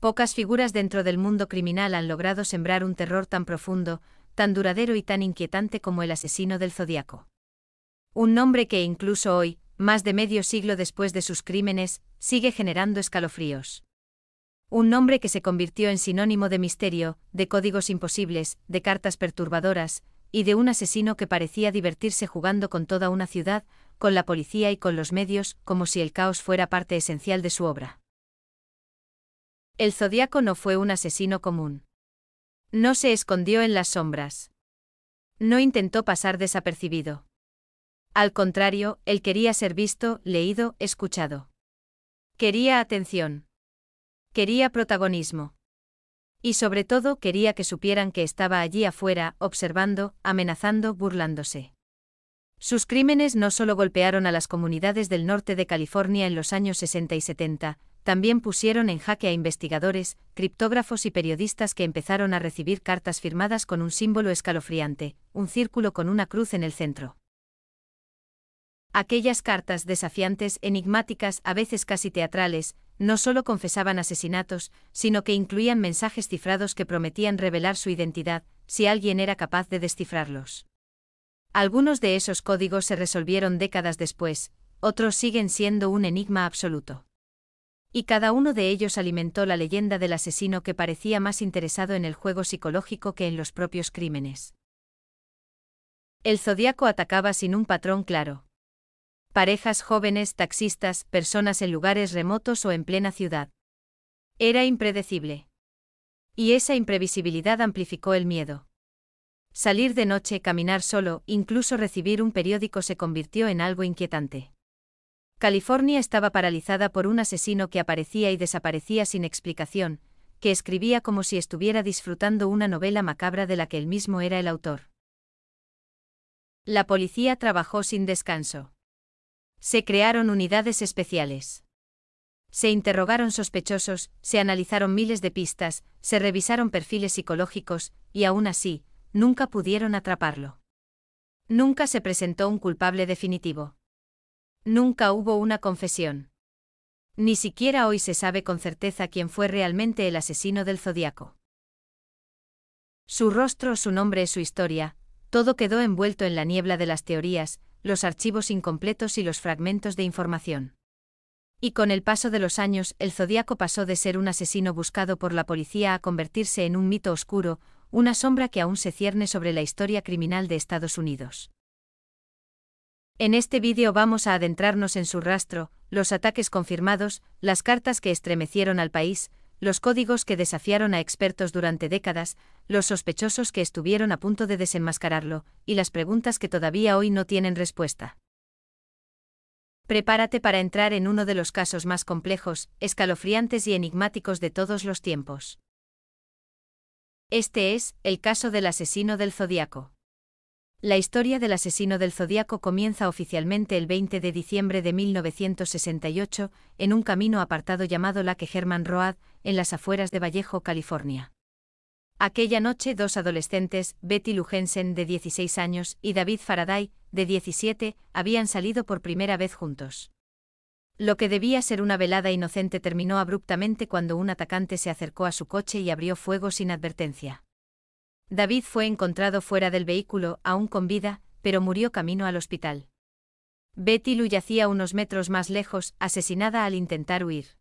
Pocas figuras dentro del mundo criminal han logrado sembrar un terror tan profundo, tan duradero y tan inquietante como el asesino del Zodíaco. Un nombre que incluso hoy, más de medio siglo después de sus crímenes, sigue generando escalofríos. Un nombre que se convirtió en sinónimo de misterio, de códigos imposibles, de cartas perturbadoras, y de un asesino que parecía divertirse jugando con toda una ciudad, con la policía y con los medios, como si el caos fuera parte esencial de su obra. El Zodíaco no fue un asesino común. No se escondió en las sombras. No intentó pasar desapercibido. Al contrario, él quería ser visto, leído, escuchado. Quería atención. Quería protagonismo. Y sobre todo quería que supieran que estaba allí afuera, observando, amenazando, burlándose. Sus crímenes no solo golpearon a las comunidades del norte de California en los años 60 y 70, también pusieron en jaque a investigadores, criptógrafos y periodistas que empezaron a recibir cartas firmadas con un símbolo escalofriante, un círculo con una cruz en el centro. Aquellas cartas desafiantes, enigmáticas, a veces casi teatrales, no solo confesaban asesinatos, sino que incluían mensajes cifrados que prometían revelar su identidad, si alguien era capaz de descifrarlos. Algunos de esos códigos se resolvieron décadas después, otros siguen siendo un enigma absoluto. Y cada uno de ellos alimentó la leyenda del asesino que parecía más interesado en el juego psicológico que en los propios crímenes. El Zodíaco atacaba sin un patrón claro. Parejas jóvenes, taxistas, personas en lugares remotos o en plena ciudad. Era impredecible. Y esa imprevisibilidad amplificó el miedo. Salir de noche, caminar solo, incluso recibir un periódico se convirtió en algo inquietante. California estaba paralizada por un asesino que aparecía y desaparecía sin explicación, que escribía como si estuviera disfrutando una novela macabra de la que él mismo era el autor. La policía trabajó sin descanso. Se crearon unidades especiales. Se interrogaron sospechosos, se analizaron miles de pistas, se revisaron perfiles psicológicos, y aún así, nunca pudieron atraparlo. Nunca se presentó un culpable definitivo. Nunca hubo una confesión. Ni siquiera hoy se sabe con certeza quién fue realmente el asesino del Zodíaco. Su rostro, su nombre, su historia, todo quedó envuelto en la niebla de las teorías, los archivos incompletos y los fragmentos de información. Y con el paso de los años, el Zodíaco pasó de ser un asesino buscado por la policía a convertirse en un mito oscuro, una sombra que aún se cierne sobre la historia criminal de Estados Unidos. En este vídeo vamos a adentrarnos en su rastro, los ataques confirmados, las cartas que estremecieron al país, los códigos que desafiaron a expertos durante décadas, los sospechosos que estuvieron a punto de desenmascararlo, y las preguntas que todavía hoy no tienen respuesta. Prepárate para entrar en uno de los casos más complejos, escalofriantes y enigmáticos de todos los tiempos. Este es el caso del asesino del Zodíaco. La historia del asesino del Zodíaco comienza oficialmente el 20 de diciembre de 1968, en un camino apartado llamado Lake Herman Road, en las afueras de Vallejo, California. Aquella noche dos adolescentes, Betty Lou Jensen, de 16 años, y David Faraday, de 17, habían salido por primera vez juntos. Lo que debía ser una velada inocente terminó abruptamente cuando un atacante se acercó a su coche y abrió fuego sin advertencia. David fue encontrado fuera del vehículo, aún con vida, pero murió camino al hospital. Betty Lou yacía unos metros más lejos, asesinada al intentar huir.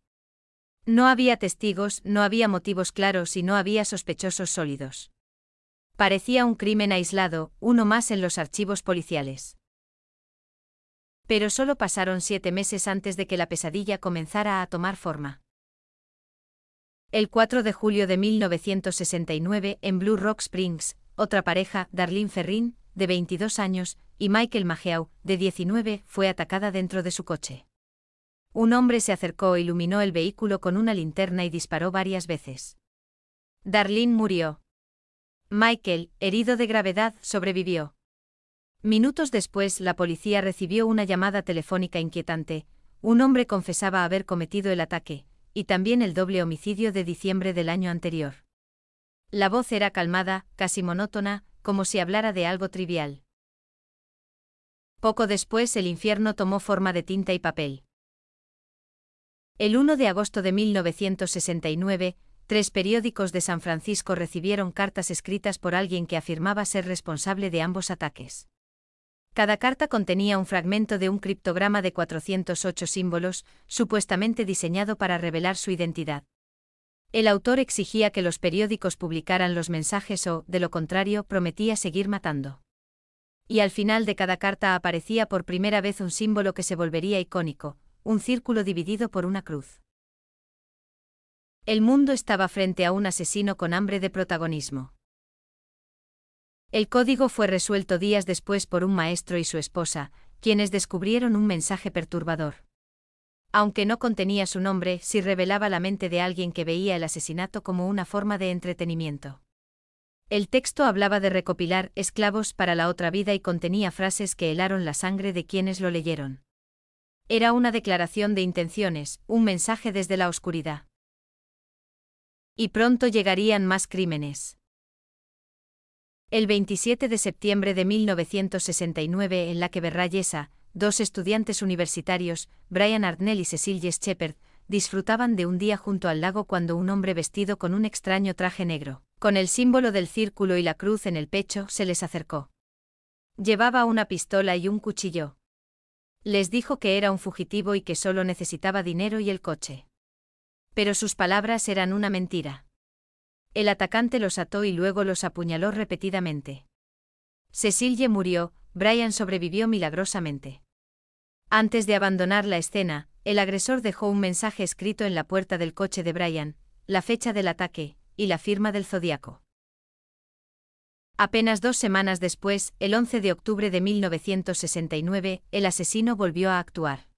No había testigos, no había motivos claros y no había sospechosos sólidos. Parecía un crimen aislado, uno más en los archivos policiales. Pero solo pasaron 7 meses antes de que la pesadilla comenzara a tomar forma. El 4 de julio de 1969, en Blue Rock Springs, otra pareja, Darlene Ferrin, de 22 años, y Michael Mageau, de 19, fue atacada dentro de su coche. Un hombre se acercó e iluminó el vehículo con una linterna y disparó varias veces. Darlene murió. Michael, herido de gravedad, sobrevivió. Minutos después, la policía recibió una llamada telefónica inquietante. Un hombre confesaba haber cometido el ataque, y también el doble homicidio de diciembre del año anterior. La voz era calmada, casi monótona, como si hablara de algo trivial. Poco después el infierno tomó forma de tinta y papel. El 1 de agosto de 1969, 3 periódicos de San Francisco recibieron cartas escritas por alguien que afirmaba ser responsable de ambos ataques. Cada carta contenía un fragmento de un criptograma de 408 símbolos, supuestamente diseñado para revelar su identidad. El autor exigía que los periódicos publicaran los mensajes o, de lo contrario, prometía seguir matando. Y al final de cada carta aparecía por primera vez un símbolo que se volvería icónico, un círculo dividido por una cruz. El mundo estaba frente a un asesino con hambre de protagonismo. El código fue resuelto días después por un maestro y su esposa, quienes descubrieron un mensaje perturbador. Aunque no contenía su nombre, sí revelaba la mente de alguien que veía el asesinato como una forma de entretenimiento. El texto hablaba de recopilar esclavos para la otra vida y contenía frases que helaron la sangre de quienes lo leyeron. Era una declaración de intenciones, un mensaje desde la oscuridad. Y pronto llegarían más crímenes. El 27 de septiembre de 1969 en la que Berrayesa, 2 estudiantes universitarios, Brian Arnell y Cecil Shepard, disfrutaban de un día junto al lago cuando un hombre vestido con un extraño traje negro, con el símbolo del círculo y la cruz en el pecho, se les acercó. Llevaba una pistola y un cuchillo. Les dijo que era un fugitivo y que solo necesitaba dinero y el coche. Pero sus palabras eran una mentira. El atacante los ató y luego los apuñaló repetidamente. Cecil murió, Brian sobrevivió milagrosamente. Antes de abandonar la escena, el agresor dejó un mensaje escrito en la puerta del coche de Brian, la fecha del ataque, y la firma del Zodíaco. Apenas 2 semanas después, el 11 de octubre de 1969, el asesino volvió a actuar.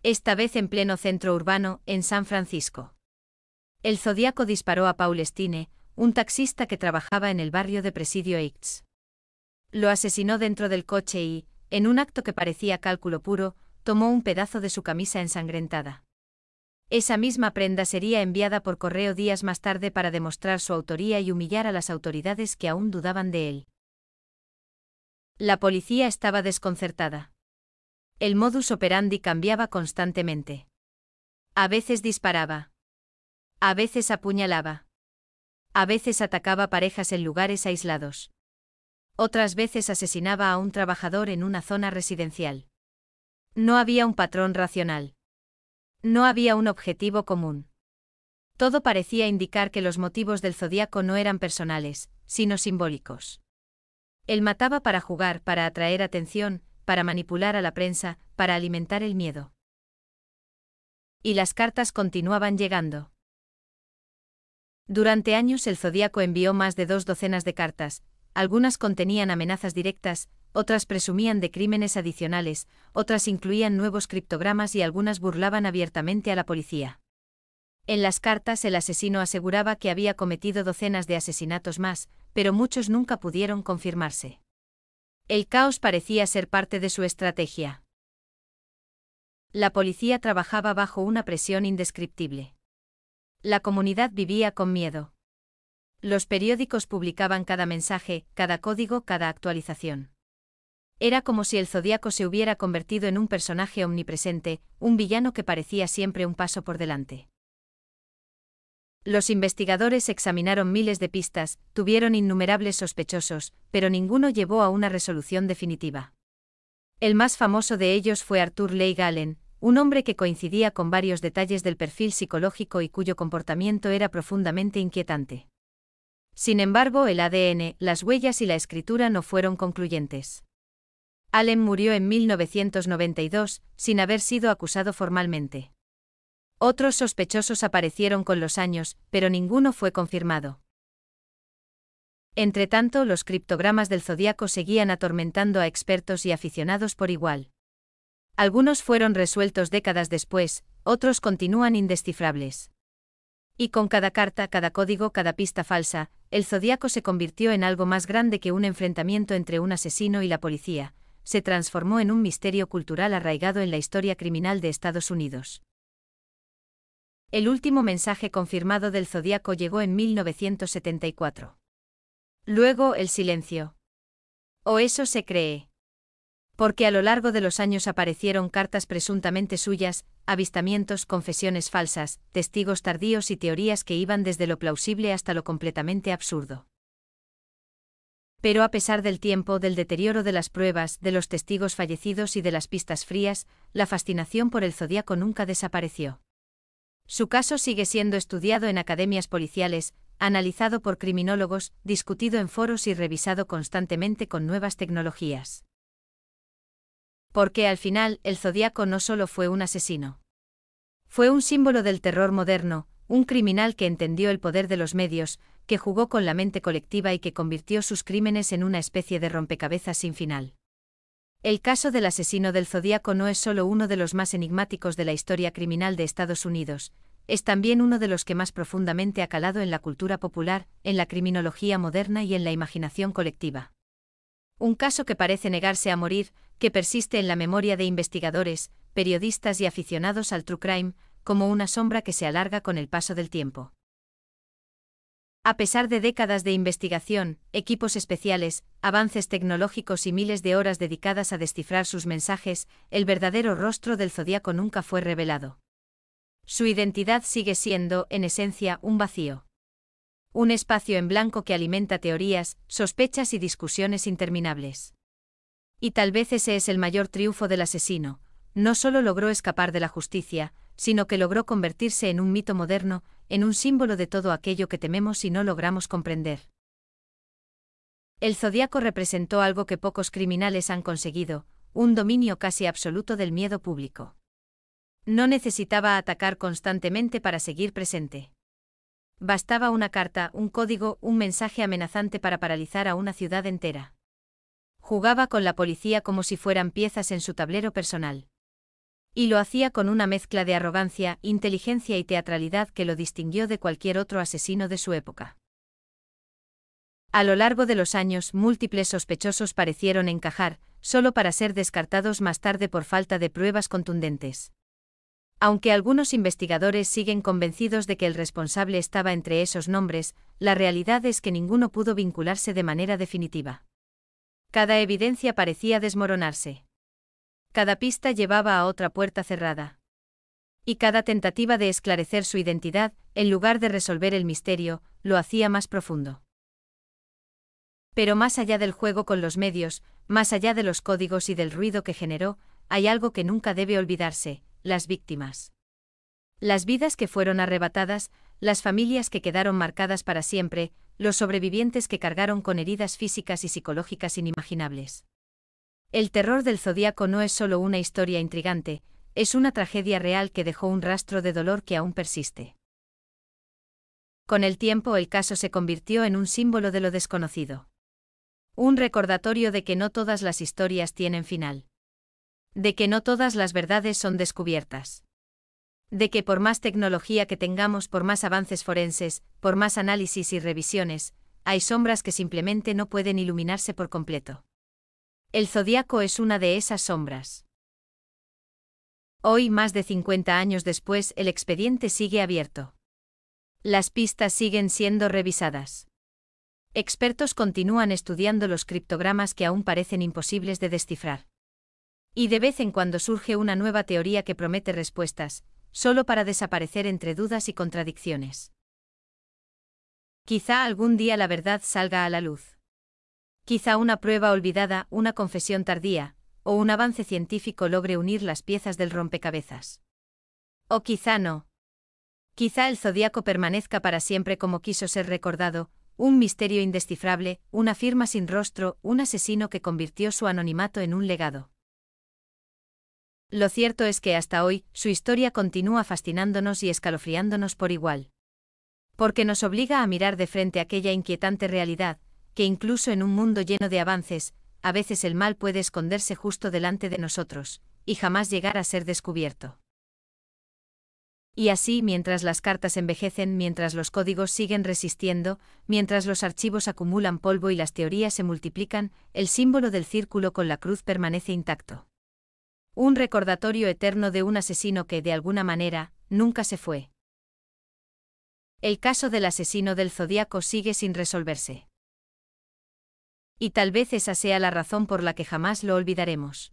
Esta vez en pleno centro urbano, en San Francisco. El Zodíaco disparó a Paul Stine, un taxista que trabajaba en el barrio de Presidio Heights. Lo asesinó dentro del coche y, en un acto que parecía cálculo puro, tomó un pedazo de su camisa ensangrentada. Esa misma prenda sería enviada por correo días más tarde para demostrar su autoría y humillar a las autoridades que aún dudaban de él. La policía estaba desconcertada. El modus operandi cambiaba constantemente. A veces disparaba. A veces apuñalaba. A veces atacaba parejas en lugares aislados. Otras veces asesinaba a un trabajador en una zona residencial. No había un patrón racional. No había un objetivo común. Todo parecía indicar que los motivos del Zodíaco no eran personales, sino simbólicos. Él mataba para jugar, para atraer atención, para manipular a la prensa, para alimentar el miedo. Y las cartas continuaban llegando. Durante años el Zodíaco envió más de 2 docenas de cartas, algunas contenían amenazas directas, otras presumían de crímenes adicionales, otras incluían nuevos criptogramas y algunas burlaban abiertamente a la policía. En las cartas el asesino aseguraba que había cometido docenas de asesinatos más, pero muchos nunca pudieron confirmarse. El caos parecía ser parte de su estrategia. La policía trabajaba bajo una presión indescriptible. La comunidad vivía con miedo. Los periódicos publicaban cada mensaje, cada código, cada actualización. Era como si el Zodíaco se hubiera convertido en un personaje omnipresente, un villano que parecía siempre un paso por delante. Los investigadores examinaron miles de pistas, tuvieron innumerables sospechosos, pero ninguno llevó a una resolución definitiva. El más famoso de ellos fue Arthur Leigh Allen, un hombre que coincidía con varios detalles del perfil psicológico y cuyo comportamiento era profundamente inquietante. Sin embargo, el ADN, las huellas y la escritura no fueron concluyentes. Allen murió en 1992, sin haber sido acusado formalmente. Otros sospechosos aparecieron con los años, pero ninguno fue confirmado. Entretanto, los criptogramas del Zodíaco seguían atormentando a expertos y aficionados por igual. Algunos fueron resueltos décadas después, otros continúan indescifrables. Y con cada carta, cada código, cada pista falsa, el Zodíaco se convirtió en algo más grande que un enfrentamiento entre un asesino y la policía, se transformó en un misterio cultural arraigado en la historia criminal de Estados Unidos. El último mensaje confirmado del Zodíaco llegó en 1974. Luego, el silencio. O eso se cree. Porque a lo largo de los años aparecieron cartas presuntamente suyas, avistamientos, confesiones falsas, testigos tardíos y teorías que iban desde lo plausible hasta lo completamente absurdo. Pero a pesar del tiempo, del deterioro de las pruebas, de los testigos fallecidos y de las pistas frías, la fascinación por el zodiaco nunca desapareció. Su caso sigue siendo estudiado en academias policiales, analizado por criminólogos, discutido en foros y revisado constantemente con nuevas tecnologías. Porque al final, el zodiaco no solo fue un asesino. Fue un símbolo del terror moderno, un criminal que entendió el poder de los medios, que jugó con la mente colectiva y que convirtió sus crímenes en una especie de rompecabezas sin final. El caso del asesino del Zodíaco no es solo uno de los más enigmáticos de la historia criminal de Estados Unidos, es también uno de los que más profundamente ha calado en la cultura popular, en la criminología moderna y en la imaginación colectiva. Un caso que parece negarse a morir, que persiste en la memoria de investigadores, periodistas y aficionados al true crime, como una sombra que se alarga con el paso del tiempo. A pesar de décadas de investigación, equipos especiales, avances tecnológicos y miles de horas dedicadas a descifrar sus mensajes, el verdadero rostro del Zodíaco nunca fue revelado. Su identidad sigue siendo, en esencia, un vacío. Un espacio en blanco que alimenta teorías, sospechas y discusiones interminables. Y tal vez ese es el mayor triunfo del asesino: no solo logró escapar de la justicia, sino que logró convertirse en un mito moderno, en un símbolo de todo aquello que tememos y no logramos comprender. El Zodíaco representó algo que pocos criminales han conseguido: un dominio casi absoluto del miedo público. No necesitaba atacar constantemente para seguir presente. Bastaba una carta, un código, un mensaje amenazante para paralizar a una ciudad entera. Jugaba con la policía como si fueran piezas en su tablero personal. Y lo hacía con una mezcla de arrogancia, inteligencia y teatralidad que lo distinguió de cualquier otro asesino de su época. A lo largo de los años, múltiples sospechosos parecieron encajar, solo para ser descartados más tarde por falta de pruebas contundentes. Aunque algunos investigadores siguen convencidos de que el responsable estaba entre esos nombres, la realidad es que ninguno pudo vincularse de manera definitiva. Cada evidencia parecía desmoronarse. Cada pista llevaba a otra puerta cerrada. Y cada tentativa de esclarecer su identidad, en lugar de resolver el misterio, lo hacía más profundo. Pero más allá del juego con los medios, más allá de los códigos y del ruido que generó, hay algo que nunca debe olvidarse: las víctimas. Las vidas que fueron arrebatadas, las familias que quedaron marcadas para siempre, los sobrevivientes que cargaron con heridas físicas y psicológicas inimaginables. El terror del Zodíaco no es solo una historia intrigante, es una tragedia real que dejó un rastro de dolor que aún persiste. Con el tiempo, el caso se convirtió en un símbolo de lo desconocido. Un recordatorio de que no todas las historias tienen final. De que no todas las verdades son descubiertas. De que por más tecnología que tengamos, por más avances forenses, por más análisis y revisiones, hay sombras que simplemente no pueden iluminarse por completo. El Zodíaco es una de esas sombras. Hoy, más de 50 años después, el expediente sigue abierto. Las pistas siguen siendo revisadas. Expertos continúan estudiando los criptogramas que aún parecen imposibles de descifrar. Y de vez en cuando surge una nueva teoría que promete respuestas, solo para desaparecer entre dudas y contradicciones. Quizá algún día la verdad salga a la luz. Quizá una prueba olvidada, una confesión tardía, o un avance científico logre unir las piezas del rompecabezas. O quizá no. Quizá el Zodíaco permanezca para siempre como quiso ser recordado: un misterio indescifrable, una firma sin rostro, un asesino que convirtió su anonimato en un legado. Lo cierto es que hasta hoy, su historia continúa fascinándonos y escalofriándonos por igual. Porque nos obliga a mirar de frente aquella inquietante realidad, que incluso en un mundo lleno de avances, a veces el mal puede esconderse justo delante de nosotros, y jamás llegar a ser descubierto. Y así, mientras las cartas envejecen, mientras los códigos siguen resistiendo, mientras los archivos acumulan polvo y las teorías se multiplican, el símbolo del círculo con la cruz permanece intacto. Un recordatorio eterno de un asesino que, de alguna manera, nunca se fue. El caso del asesino del Zodíaco sigue sin resolverse. Y tal vez esa sea la razón por la que jamás lo olvidaremos.